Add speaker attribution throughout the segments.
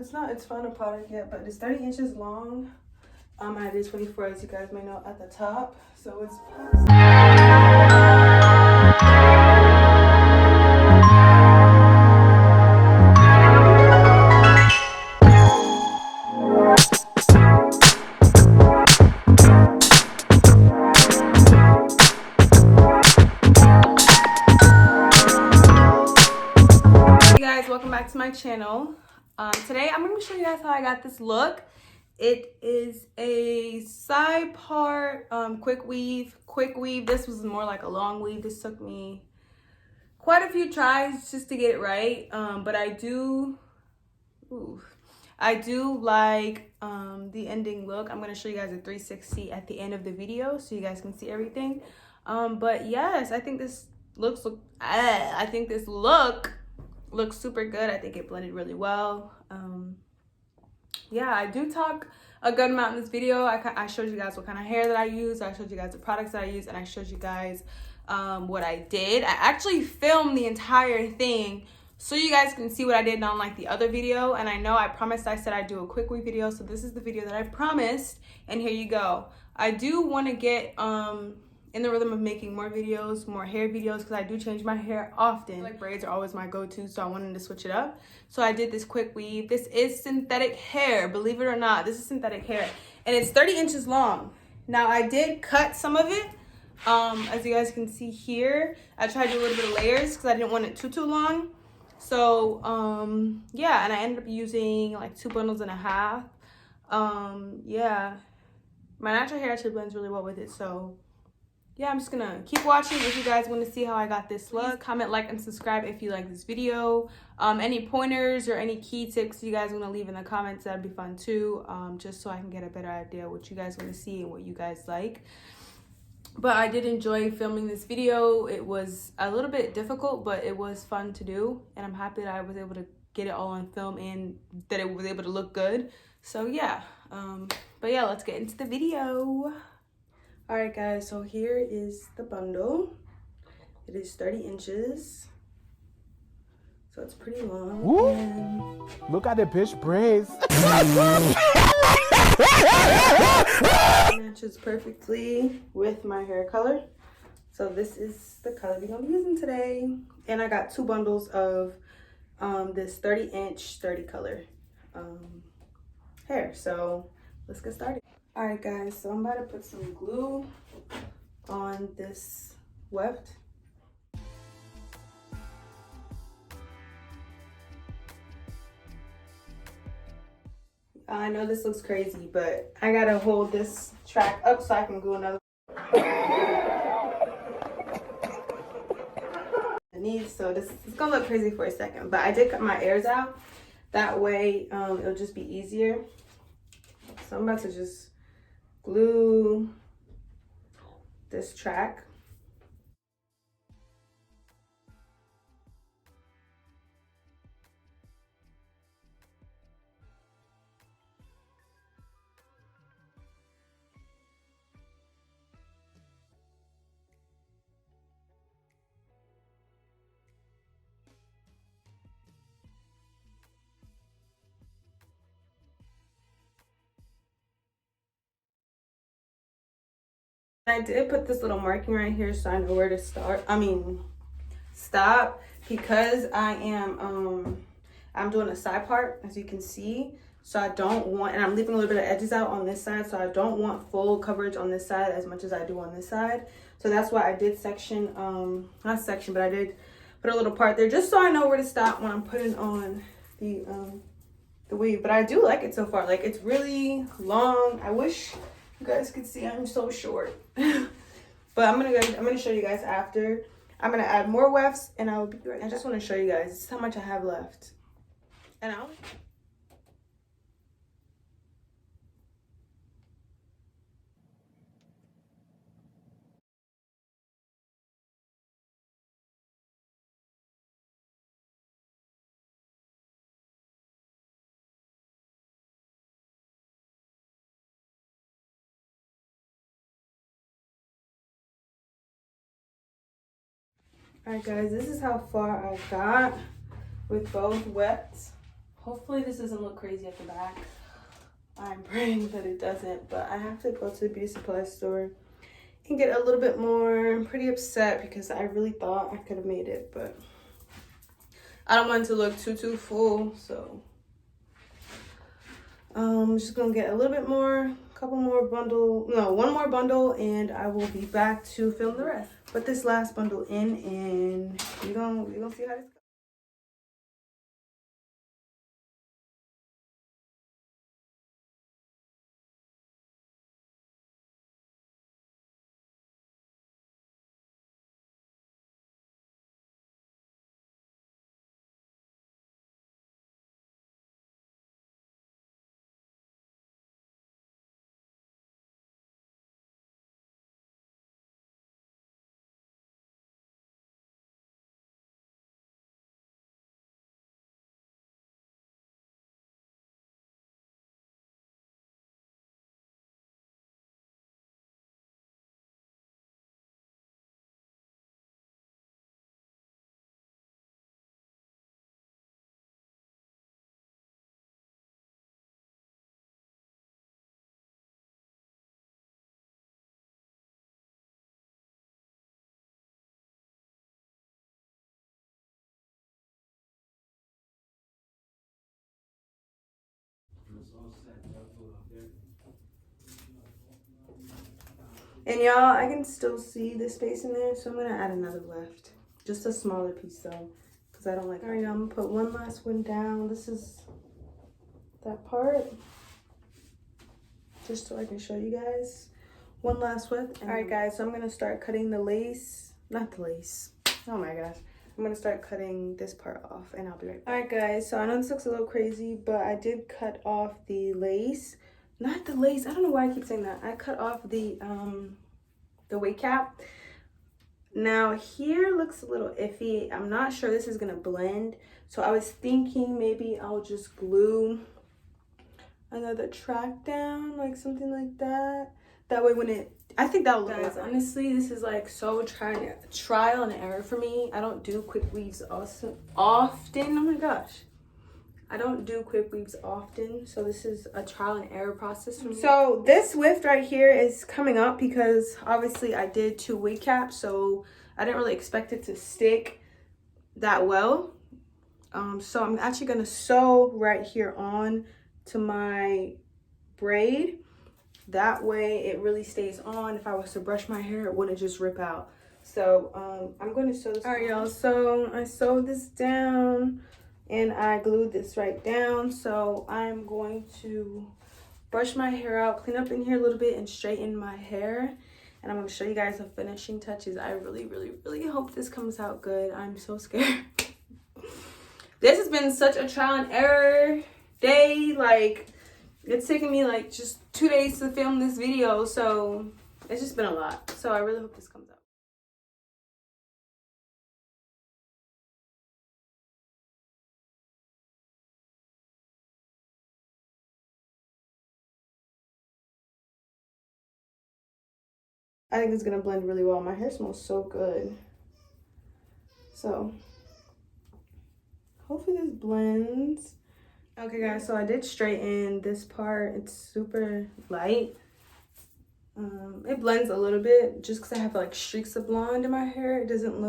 Speaker 1: It's final product yet, but it's 30 inches long. I did 24, as you guys may know, at the top. So it's welcome back to my channel. Today I'm going to show you guys how I got this look. It is a side part quick weave. This was more like a long weave. This took me quite a few tries just to get it right, but I do like the ending look. I'm going to show you guys a 360 at the end of the video so you guys can see everything. But yes, I think this look looks super good. I think it blended really well. Yeah, I do talk a good amount in this video. I showed you guys what kind of hair that I use. I showed you guys the products that I use, and I showed you guys what I did. I actually filmed the entire thing so you guys can see what I did on like the other video. And I know I promised, I said I'd do a quick weave video, so this is the video that I promised, and here you go. I do want to get in the rhythm of making more videos, more hair videos, because I do change my hair often. Like braids are always my go-to, so I wanted to switch it up. So I did this quick weave. This is synthetic hair, believe it or not. This is synthetic hair, and it's 30 inches long. Now I did cut some of it, as you guys can see here. I tried to do a little bit of layers because I didn't want it too long. So yeah, and I ended up using like 2.5 bundles. Yeah, my natural hair actually blends really well with it, so yeah, I'm just gonna keep watching. If you guys want to see how I got this look, comment, like, and subscribe if you like this video. Any pointers or any key tips you guys want to leave in the comments, that'd be fun too, just so I can get a better idea what you guys want to see and what you guys like. But I did enjoy filming this video. It was a little bit difficult, but it was fun to do, and I'm happy that I was able to get it all on film and that it was able to look good. So yeah, but yeah, let's get into the video. All right, guys, so here is the bundle. It is 30 inches, so it's pretty long. And
Speaker 2: look at the bitch braids.
Speaker 1: matches perfectly with my hair color. So this is the color we're gonna be using today. And I got 2 bundles of this 30-inch sturdy color hair. So let's get started. All right, guys, so I'm about to put some glue on this weft. I know this looks crazy, but I gotta hold this track up so I can glue another. So this is gonna look crazy for a second, but I did cut my ears out. That way, it'll just be easier. So I'm about to just glue this track. I did put this little marking right here so I know where to stop, because I am I'm doing a side part, as you can see. So I don't want, and I'm leaving a little bit of edges out on this side, so I don't want full coverage on this side as much as I do on this side. So that's why I did section, not section, but I did put a little part there just so I know where to stop when I'm putting on the weave. But I do like it so far. Like, it's really long. I wish you guys could see I'm so short. But I'm gonna show you guys after. I'm gonna add more wefts and I will be right. I just want to show you guys how much I have left. And I'll All right, guys, this is how far I got with both wefts Hopefully this doesn't look crazy at the back. I'm praying that it doesn't, but I have to go to the beauty supply store and get a little bit more. I'm pretty upset because I really thought I could have made it, but I don't want it to look too full, so I'm just gonna get a little bit more, one more bundle, and I will be back to film the rest. Put this last bundle in, and we're gonna see how this goes. And y'all, I can still see the space in there, so I'm gonna add another left. Just a smaller piece though, because I don't like. All right, y'all, I'm gonna put one last one down. This is that part, just so I can show you guys. One last width. All right, guys, so I'm gonna start cutting the lace, not the lace. Oh my gosh. I'm gonna start cutting this part off, and I'll be right back. All right, guys, so I know this looks a little crazy, but I did cut off the lace. Not the lace, I don't know why I keep saying that. I cut off the weight cap. Now here looks a little iffy. I'm not sure this is gonna blend, so I was thinking maybe I'll just glue another track down, like something like that. That way when it, I think that'll look good. Honestly, this is like so trial and error for me. I don't do quick weaves often. Oh my gosh. I don't do quick weaves often, so this is a trial and error process for me. So this width right here is coming up because obviously I did 2 weight caps, so I didn't really expect it to stick that well. So I'm actually gonna sew right here on to my braid. That way it really stays on. If I was to brush my hair, it wouldn't just rip out. So I'm going to sew this. All right, y'all, so I sewed this down and I glued this right down. So I'm going to brush my hair out, clean up in here a little bit, and straighten my hair. And I'm going to show you guys the finishing touches. I really hope this comes out good. I'm so scared. This has been such a trial and error day. Like, it's taken me like just 2 days to film this video, so it's just been a lot. So I really hope this comes out. I think it's gonna blend really well. My hair smells so good. So hopefully this blends. Okay guys, so I did straighten this part. It's super light. It blends a little bit just because I have like streaks of blonde in my hair. It doesn't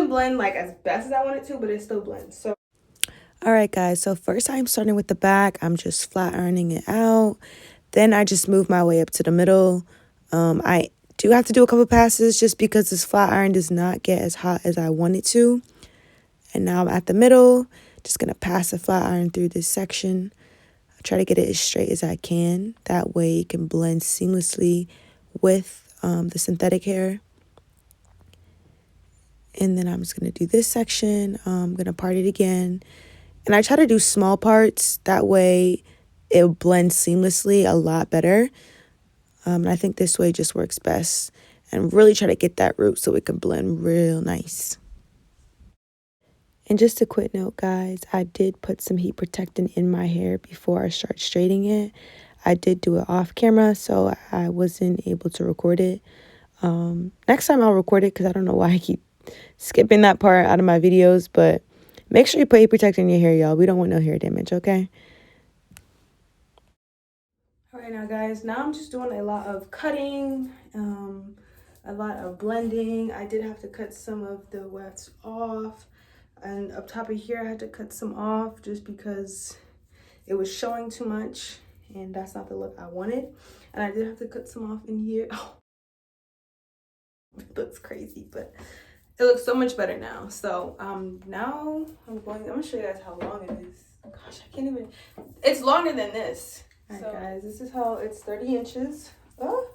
Speaker 1: blend like as best as I want it to, but it still blends. So
Speaker 2: all right guys, so first I'm starting with the back. I'm just flat ironing it out. Then I just move my way up to the middle. I do have to do a couple passes just because this flat iron does not get as hot as I want it to. And now I'm at the middle, just gonna pass the flat iron through this section. I try to get it as straight as I can. That way it can blend seamlessly with the synthetic hair. And then I'm just gonna do this section. I'm gonna part it again. And I try to do small parts. That way it blends seamlessly a lot better. And I think this way just works best. And really try to get that root so it can blend real nice. And just a quick note, guys, I did put some heat protectant in my hair before I start straightening it. I did do it off camera, so I wasn't able to record it. Next time I'll record it because I don't know why I keep skipping that part out of my videos, but Make sure you put heat protector in your hair, y'all. We don't want no hair damage, okay?
Speaker 1: All right, now guys, now I'm just doing a lot of cutting, a lot of blending. I did have to cut some of the wefts off, and up top of here I had to cut some off just because it was showing too much, and that's not the look I wanted. And I did have to cut some off in here. Oh, it looks crazy, but it looks so much better now. So now I'm gonna show you guys how long it is. Gosh, I can't even, it's longer than this. All right, guys, this is how it's 30 inches. Oh,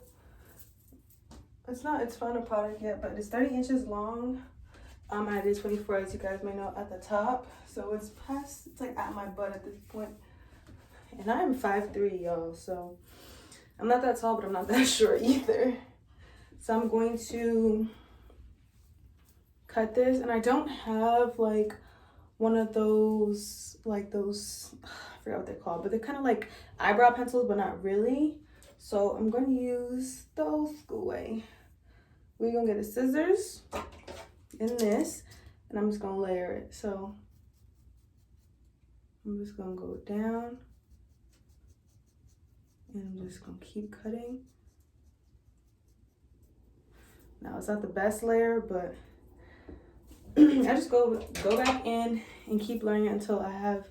Speaker 1: it's final product yet, but it's 30 inches long. I did 24, as you guys may know, at the top. So it's past, it's like at my butt at this point. And I'm 5'3", y'all, so I'm not that tall, but I'm not that short either. So I'm going to cut this, and I don't have like one of those, like those, I forgot what they're called, but they're kind of like eyebrow pencils, but not really. So I'm going to use the old school way. We're going to get the scissors in this, and I'm just going to layer it. So I'm just going to go down, and I'm just going to keep cutting. Now, it's not the best layer, but I just go back in and keep layering it until I have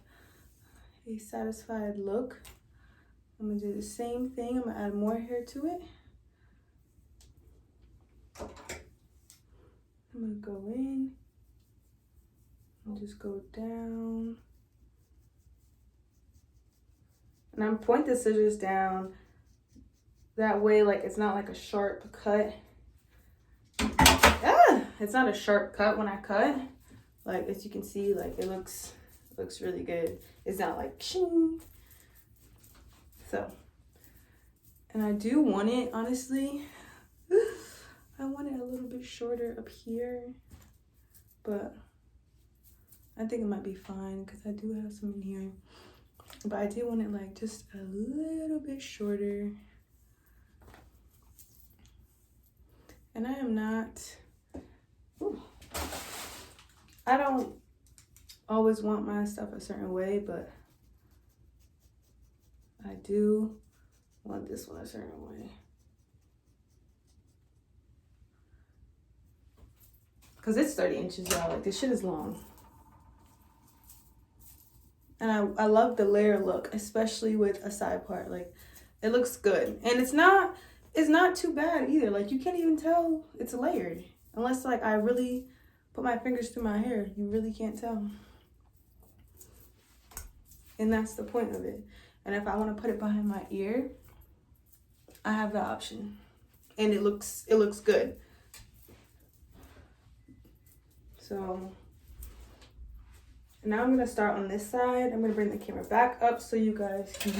Speaker 1: a satisfied look. I'm gonna do the same thing. I'm gonna add more hair to it. I'm gonna go in and just go down. And I'm point the scissors down. That way, like, it's not like a sharp cut. It's not a sharp cut when I cut. Like, as you can see, like, it looks really good. It's not like shing. So, and I do want it, honestly, I want it a little bit shorter up here, but I think it might be fine because I do have some in here. But I do want it like just a little bit shorter. And I am not, I don't always want my stuff a certain way, but I do want this one a certain way. Because it's 30 inches, y'all. Like, this shit is long. And I love the layer look, especially with a side part. Like, it looks good. And it's not too bad either. Like, you can't even tell it's layered. Unless, like, I really put my fingers through my hair. You really can't tell. And that's the point of it. And if I want to put it behind my ear, I have that option. And it looks good. So now I'm going to start on this side. I'm going to bring the camera back up so you guys can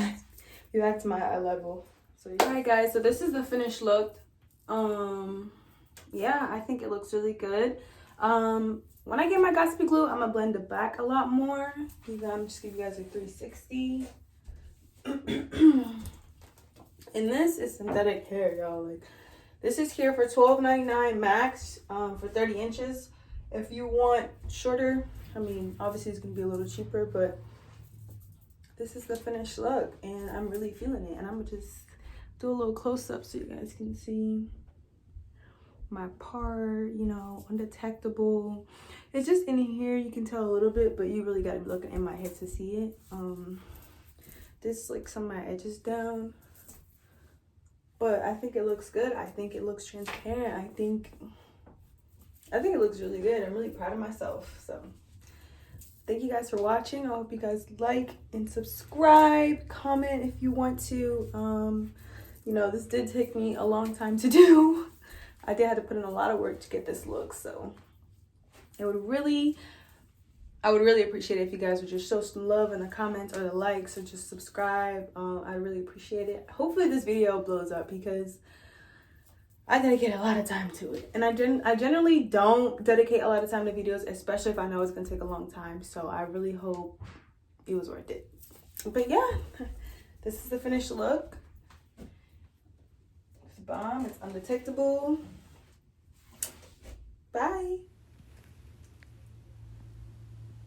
Speaker 1: be back to my eye level. So yeah. Alright guys, so this is the finished look. Yeah, I think it looks really good. When I get my gossipy glue, I'm gonna blend it back a lot more. I'm just give you guys a 360. And this is synthetic hair, y'all. Like, this is here for $12.99 max, for 30 inches. If you want shorter, I mean, obviously it's gonna be a little cheaper, but this is the finished look, and I'm really feeling it. And I'm gonna just do a little close-up so you guys can see my part, you know, undetectable. It's just in here, you can tell a little bit, but you really gotta be looking in my head to see it. This like some of my edges down, but I think it looks good. I think it looks transparent. I think it looks really good. I'm really proud of myself. So thank you guys for watching. I hope you guys like and subscribe, comment if you want to. You know, this did take me a long time to do. I did have to put in a lot of work to get this look, so I would really appreciate it if you guys would just show some love in the comments or the likes, or just subscribe. I really appreciate it. Hopefully this video blows up because I dedicate a lot of time to it, and I generally don't dedicate a lot of time to videos, especially if I know it's gonna take a long time. So I really hope it was worth it. But yeah, this is the finished look. It's bomb. It's undetectable. Bye.